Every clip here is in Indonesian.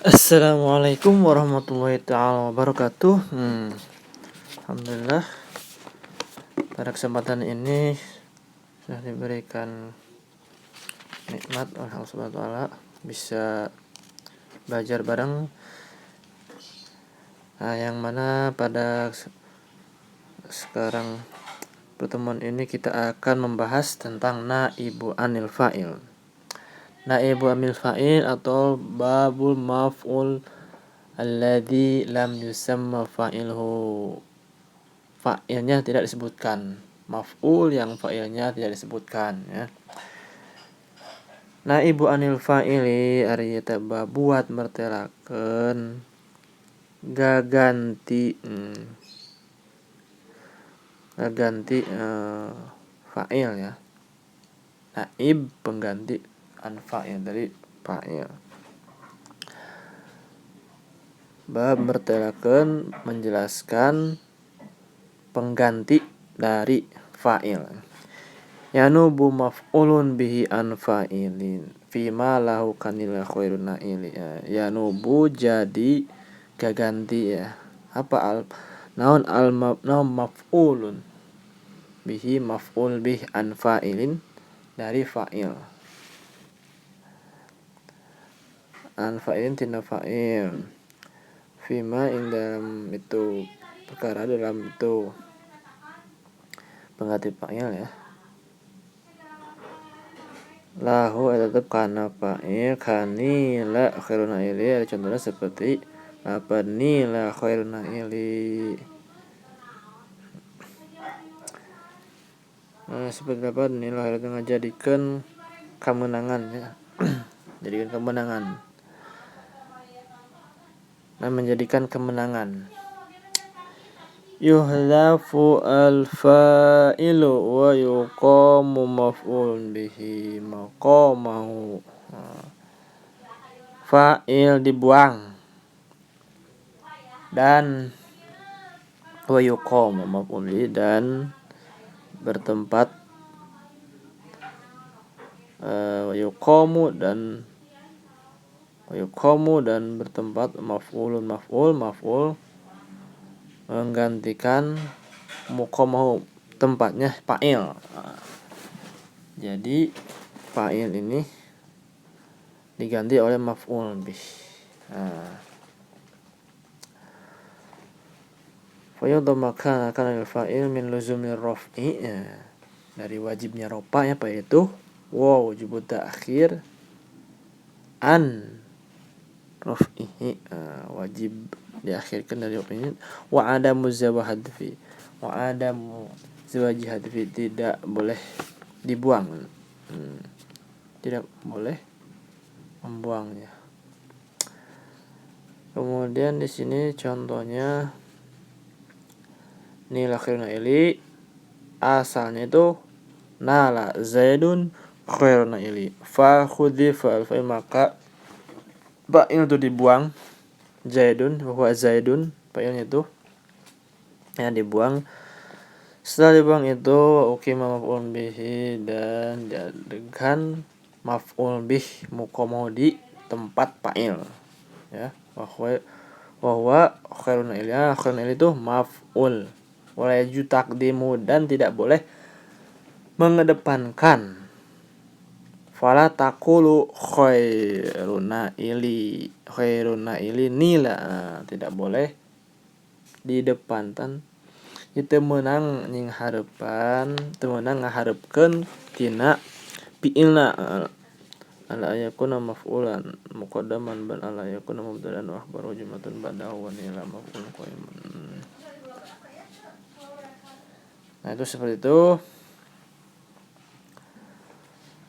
Assalamualaikum warahmatullahi taala wabarakatuh. Alhamdulillah pada kesempatan ini sudah diberikan nikmat oleh Allah Subhanahu wa taala bisa belajar bareng, yang mana pada sekarang pertemuan ini kita akan membahas tentang naibu anil fa'il. Naibu anil fa'il atau babul maf'ul alladzi lam yusamma fa'ilhu. Fa'ilnya tidak disebutkan, maf'ul yang fa'ilnya tidak disebutkan, ya. Naibu anil fa'ili ari eta buat mertelakeun gaganti fa'il, ya. Naib pengganti an fa'il dari fa'il. Bab mertelakeun menjelaskan pengganti dari fa'il. Yanubu maf'ulun bihi an fa'ilin fima lahu kanil khairun na'ili. Yanubu jadi gaganti, ya. Apa naon maf'ulun bihi, maf'ul bih an fa'ilin dari fa'il. An fa'ilin tina fa'il. Fima ing dalam itu perkara, dalam itu pengganti fa'il, ya. Lahu tetap kana fa'il kanila khairun na'ili. Ada contohnya seperti apa nila khairun na'ili. Seperti apa nila khairun ngajadikeun kemenangan, ya. Jadikan kemenangan. Menjadikan kemenangan. Yuhlafu al-fa'ilu wa yuqamu maf'ulun bihi maqamahu. Fa'il dibuang dan wa yuqamu maf'ul bihi dan bertempat wa yuqamu dan bertempat maf'ul menggantikan muqamahu, tempatnya fa'il. Jadi fa'il ini diganti oleh maf'ul bih. Fayadhamma kana al-fa'il min luzumir raf'i, dari wajibnya rofa, ya, yaitu wujub ta'khir an raf'ihi, wajib diakhirkan dari raf'ihi. Wa adamu zawahadfi, tidak boleh dibuang, tidak boleh membuangnya. Kemudian di sini contohnya nila khairun na'ili, asalnya itu nala zaidun khairun na'ili. Fa khudzifa al-fa'il, maka fa'il itu dibuang. Zaidun wa zaidun, fa'ilnya itu dibuang. Setelah dibuang itu ukima maf'ul bihi, dan jadikan maf'ul bih muqamahu di tempat fa'il, ya. Wa huwa khairun na'ili, khairun na'ili itu maf'ul. Wala yaju taqdimu, dan tidak boleh mengedepankan. Fala taqulu khairun na'ili nila, tidak boleh di depankan. Itu menang ning harepan, teu meunang ngaharepkeun tina fi'ilna. Ala yakuna maf'ulan muqaddaman bal ala yakuna mubtada'an wa akhbaru jumlatun ba'dahu wa nila maf'ul qaimun. Nah, itu seperti itu.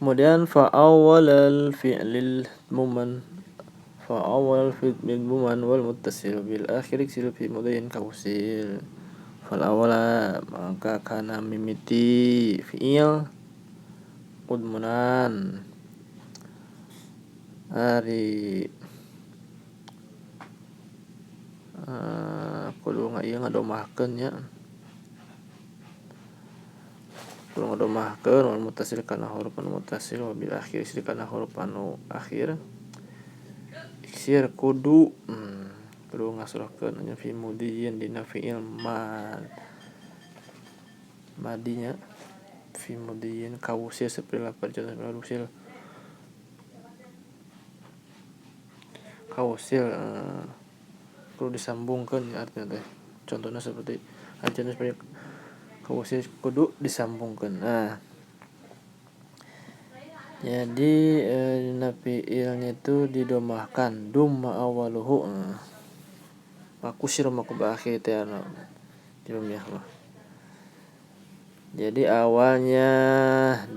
Kemudian fa'awwal fi'lil muman wal muttasil bil akhir sil fi mudhin kausil. Fal awwala, maka kana mimiti fi'il udmunan ari kudu ngadomahkeun, nya. Kudu ngadomahkeun wal muttasil kana huruf anu muttasil wa bil akhir sil kana huruf anu akhir taksir kudu ngasrohkeun anjeun fi mudiyin dina fiil madinya fi mudiyin kawusil saperti lapar contoh kawusil kudu disambungkeun artinya teh contohna seperti artinya seperti kawusil kudu disambungkeun. Nah, jadi dina fiilnya itu didomahkan dumma awaluhu makusir makuba akhir teh didomah mah. Jadi awalnya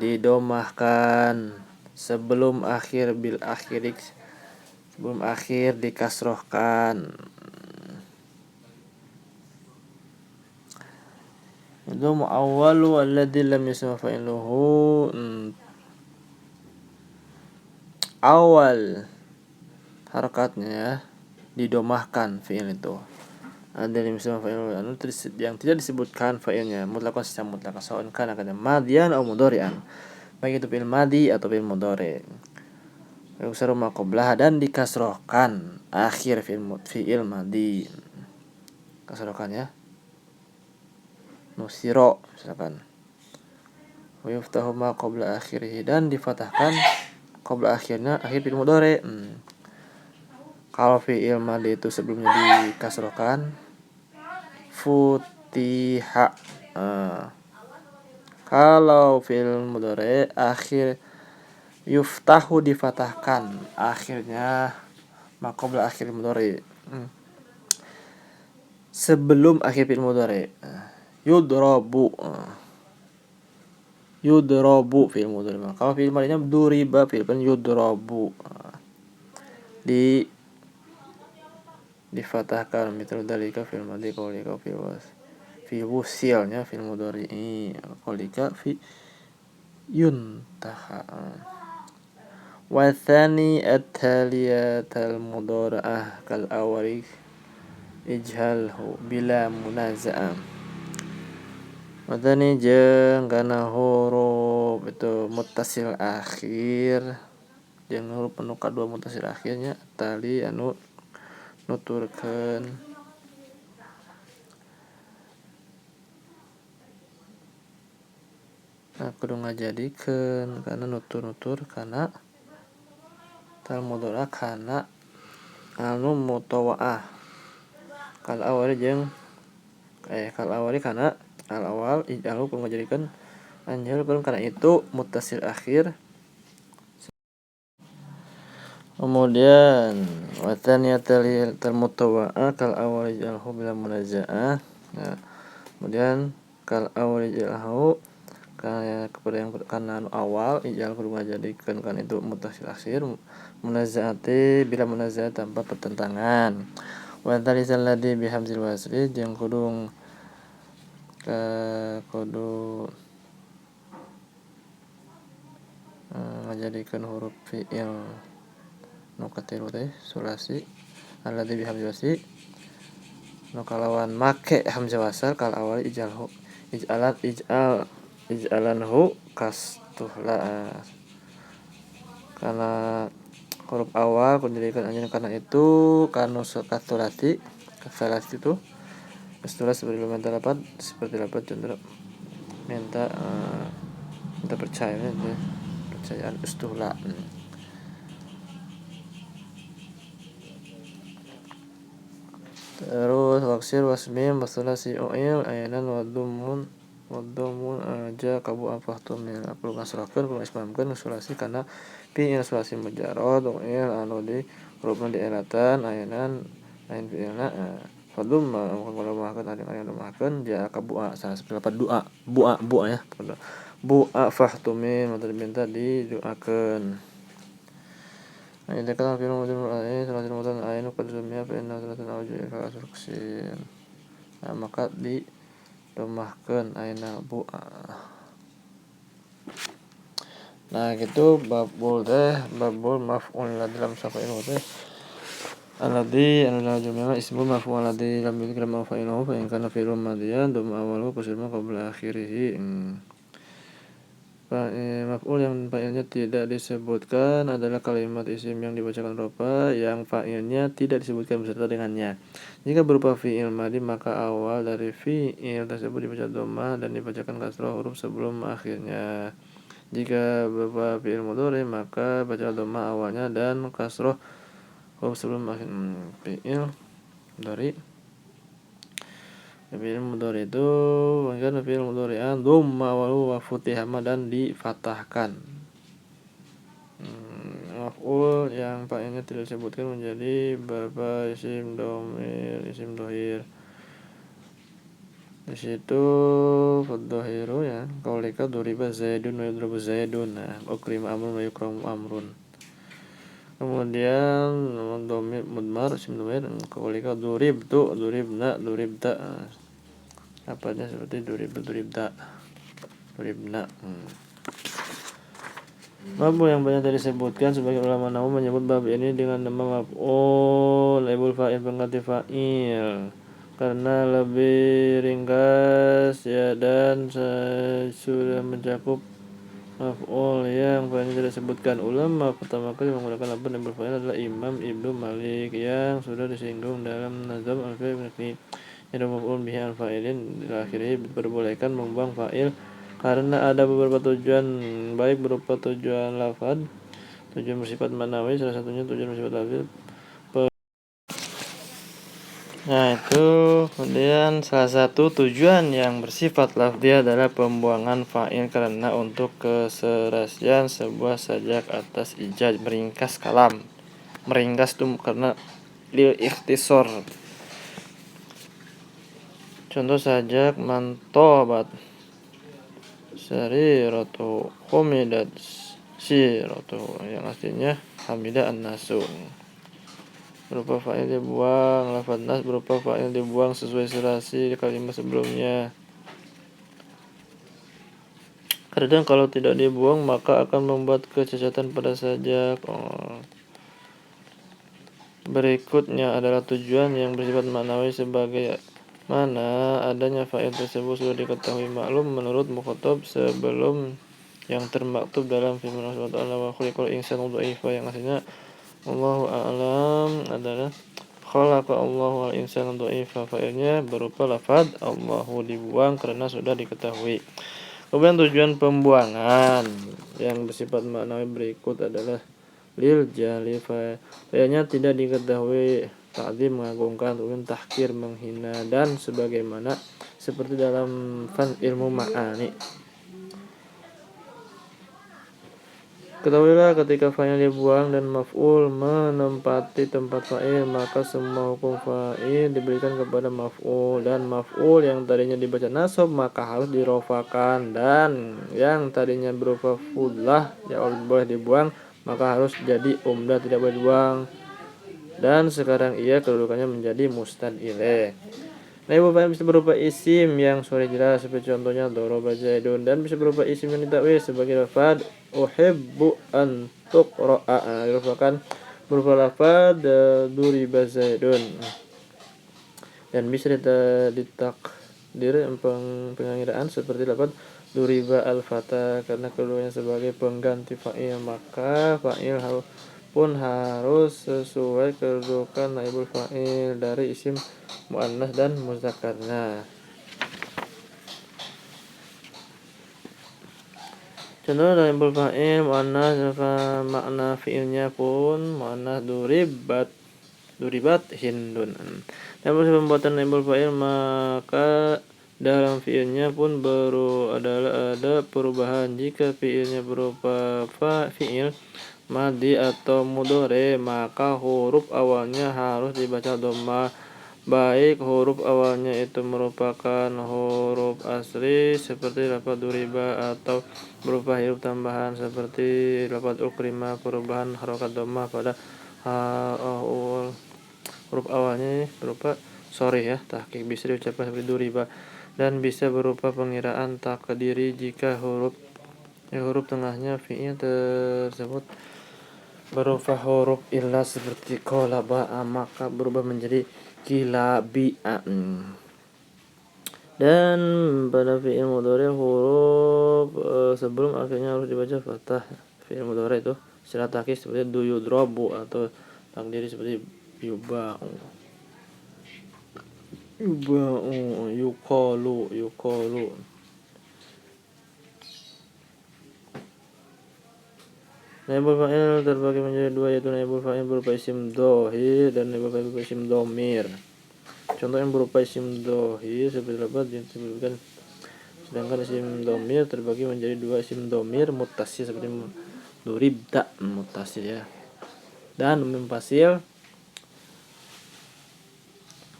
didomahkan sebelum akhir bil akhirik, sebelum akhir dikasrohkan. Itu awwalu alladzi lam yusma fa'iluhu, awal harakatnya didomahkan fi'il itu. Ada misalnya fa'il yang tidak disebutkan fa'ilnya mutlaqan secara mutlak sawan kana madian atau mudhari'an, baik itu fi'il madi atau fi'il mudhari'. Yusaru ma qablah dan dikasrohkan akhir fi'il madi. Kasrohkan ya. Nusiro misalkan. Wa yuftahu ma qabla akhirih dan difatahkan qabla akhirnya akhir fi'il mudhari'. Kalau fi'il madi itu sebelumnya dikasrohkan futiha. Kalau fi'il mudhari akhir yuftahu difatahkan akhirnya maqobla akhir mudhari sebelum akhir fi'il mudhari. Yudrabu fi'il mudhari. Kalau fi'il madinya duriba fi'il kan yudrabu difatahkan mithl dalika fil madi qaulika fi wusilnya fil mudhari qaulika fi yuntaha. Wa tsani at-taliyatal mudhara'ah kal awwali ijhalhu bila munaza'ah. Wa tsani jeung kana huruf itu muttasil akhir jeung huruf anu kadua muttasil akhirnya tali anu nuturkeun kudu ngajadikeun kana nutur kana tal mudhari kana anu mutawa'ah kal awali jeung kal awali kana al awal ijalu kudu ngajadikeun anjeulkeun kana itu muttasil akhir. Kemudian wataniyatal mutawa'ah kal awal jalhu bila munaza'ah. Nah, kemudian kal awal jalhu kepada yang karena awal ijal kudu ngajadikeun kan itu muttasil akhir munaza'ati bila munaza'ah tanpa pertentangan. Wa talisal ladzi bi hamzil wasli jeung kudu ngajadikeun huruf fi'il nu katilu teh sulasi alladzi bi hamzil wasli nu kalawan make hamzah wasal kal awal ij'alanhu kastuhla karena huruf awal kudu dijadikan anjeun karena itu kanu kastulati itu istilah seperti dapat contoh minta percayaan istuhla. Terus waksir wasmim wasulasi u'il ayanan waddumun aja kabu afahtumil perlu ngasrahkeun perlu ismamkeun sulasi kana fi'il sulasi mujarrad u'il anu di hurufna dielatan ayanan lain fi'ilna fadum mengulamakeun ada domahkeun ja kabu salah seperti lapan bu'a ya bu'a fahtumil mata diminta didoakeun. Nah, ini kan film salah satu ayin qadrumnya fa inna salatan awjuh ka asruksin. Nah, maka didomahkeun aina bu'a. Nah, gitu babul maf'ul ladzi lam safa'il teh alladzi anu jumlah ismu maf'ul ladzi lam yudhkar fa'iluhu fa in kana fi'lun madiyan dum awalu kusima qabla akhirih. Maf'ul yang fa'ilnya tidak disebutkan adalah kalimat isim yang dibacakan rofa yang fa'ilnya tidak disebutkan beserta dengannya. Jika berupa fi'il madi maka awal dari fi'il tersebut dibaca dhammah dan dibacakan kasrah huruf sebelum akhirnya. Jika berupa fi'il mudhari maka baca dhammah awalnya dan kasrah huruf sebelum akhir. Fi'il mudhari itu kan fi'il mudhari'an dhamma wa futihah dan difathahkan. Maf'ul yang fa'ilnya tidak disebutkan menjadi berupa isim dhamir, isim dhohir. Di situ fadhahiru ya, qaulika duriba zaidun wa yudribu zaidun. Nah, ukrima amrun wa yukramu amrun. Kemudian dhamir mudmar isim dhamir, qaulika duribtu, duribna, duribta. Apanya seperti duribna. Maf'ul yang banyak tadi disebutkan sebagai ulama nahwu menyebut bab ini dengan nama maf'ul ibul fa'il pengganti fa'il karena lebih ringkas ya dan sudah mencakup maf'ul yang banyak tidak disebutkan. Ulama pertama kali menggunakan lafaz ibul fa'il adalah Imam Ibnu Malik yang sudah disinggung dalam Nazm al-Fi'il Malik. Yang maf'ul bihi al-fa'ilin akhirnya diperbolehkan membuang fa'il karena ada beberapa tujuan, baik berupa tujuan lafaz, tujuan bersifat manawi, salah satunya tujuan bersifat lafaz. Nah itu kemudian salah satu tujuan yang bersifat lafzi adalah pembuangan fa'il karena untuk keserasian sebuah sajak atas ijaz, meringkas kalam. Meringkas itu karena lil ikhtisor. Contoh sajak mantobat sariratu humidat siratu yang aslinya hamidah an-nasu. Berupa fa'il dibuang, lafaz nas berupa fa'il dibuang sesuai serasi di kalimat sebelumnya. Kadang kalau tidak dibuang maka akan membuat kecacatan pada sajak. Berikutnya adalah tujuan yang bersifat maknawi sebagai mana adanya fa'il tersebut sudah diketahui maklum menurut mukhatab sebelum yang termaktub dalam firman Allah SWT wa khuliqal insanu dha'ifa yang aslinya Allahu a'lam adalah khalaqa Allahu al-insana dha'ifa. Fa'ilnya berupa lafaz Allahu dibuang karena sudah diketahui. Kemudian tujuan pembuangan yang bersifat maknawi berikut adalah lil jali, fa'ilnya tidak diketahui, ta'zim mengagungkan, kemudian tahkir menghina dan sebagaimana seperti dalam fan ilmu ma'ani. Ketahuilah ketika fa'il dibuang dan maf'ul menempati tempat fa'il maka semua hukum fa'il diberikan kepada maf'ul, dan maf'ul yang tadinya dibaca nasab maka harus dirofakan, dan yang tadinya berupa fudlah yang boleh dibuang maka harus jadi umdah, tidak boleh dibuang, dan sekarang ia kedudukannya menjadi mustad ilaih. Naibul fa'il bisa berupa isim yang sudah jelas seperti contohnya daraba zaidun, dan bisa berupa isim yang ditakwil sebagai lafaz uhibbu an tuqra'a, dirupakan berupa lafaz duriba zaidun, dan bisa ditakdir pengiraan seperti lafaz duriba al-fata karena keduanya sebagai pengganti fa'il maka fa'il pun harus sesuai kedudukan naibul fa'il dari isim muannas dan mudzakarnya. Contoh naibul fa'il muannas makna fi'ilnya pun muannas duribat hindun. Namun pembuatan naibul fa'il maka dalam fi'ilnya pun ada perubahan. Jika fi'ilnya berupa fi'il madi atau mudhari maka huruf awalnya harus dibaca dhammah, baik huruf awalnya itu merupakan huruf asli seperti lafaz duriba atau berupa huruf tambahan seperti lafaz ukrima, perubahan harokat dhammah pada huruf awalnya berupa tahqiq bisa diucapkan seperti duriba, dan bisa berupa pengiraan takdiri jika huruf tengahnya fi'il tersebut berupa huruf illah seperti qalaba maka berubah menjadi kilabi'a. Dan pada fi'il mudhari huruf sebelum akhirnya harus dibaca fathah. Fi'il mudhari itu secara takhis seperti do yudrobu atau takdiri seperti yuba'u, yuqalu. Naibul fa'il terbagi menjadi dua, yaitu naibul fa'il berupa isim dhohir dan naibul fa'il berupa isim dhamir. Contoh yang berupa isim dhohir seperti dapat disebutkan. Sedangkan isim dhamir terbagi menjadi dua, isim dhamir muttasil seperti duribda muttasil ya. Dan mim fasil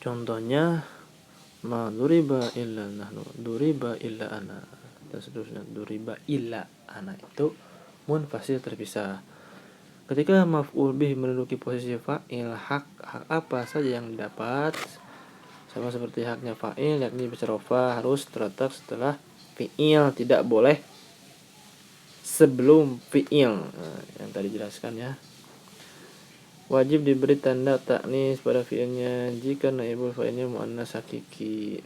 contohnya ma duriba illa nahnu, duriba illa ana, dan seterusnya. Duriba illa ana itu munfasil terpisah. Ketika maf'ul bih menduduki posisi fa'il, hak apa saja yang didapat sama seperti haknya fa'il, yakni bisarofa harus terletak setelah fi'il, tidak boleh sebelum fi'il. Yang tadi jelaskan ya. Wajib diberi tanda taknis pada fi'ilnya jika naibul fa'ilnya muannas hakiki.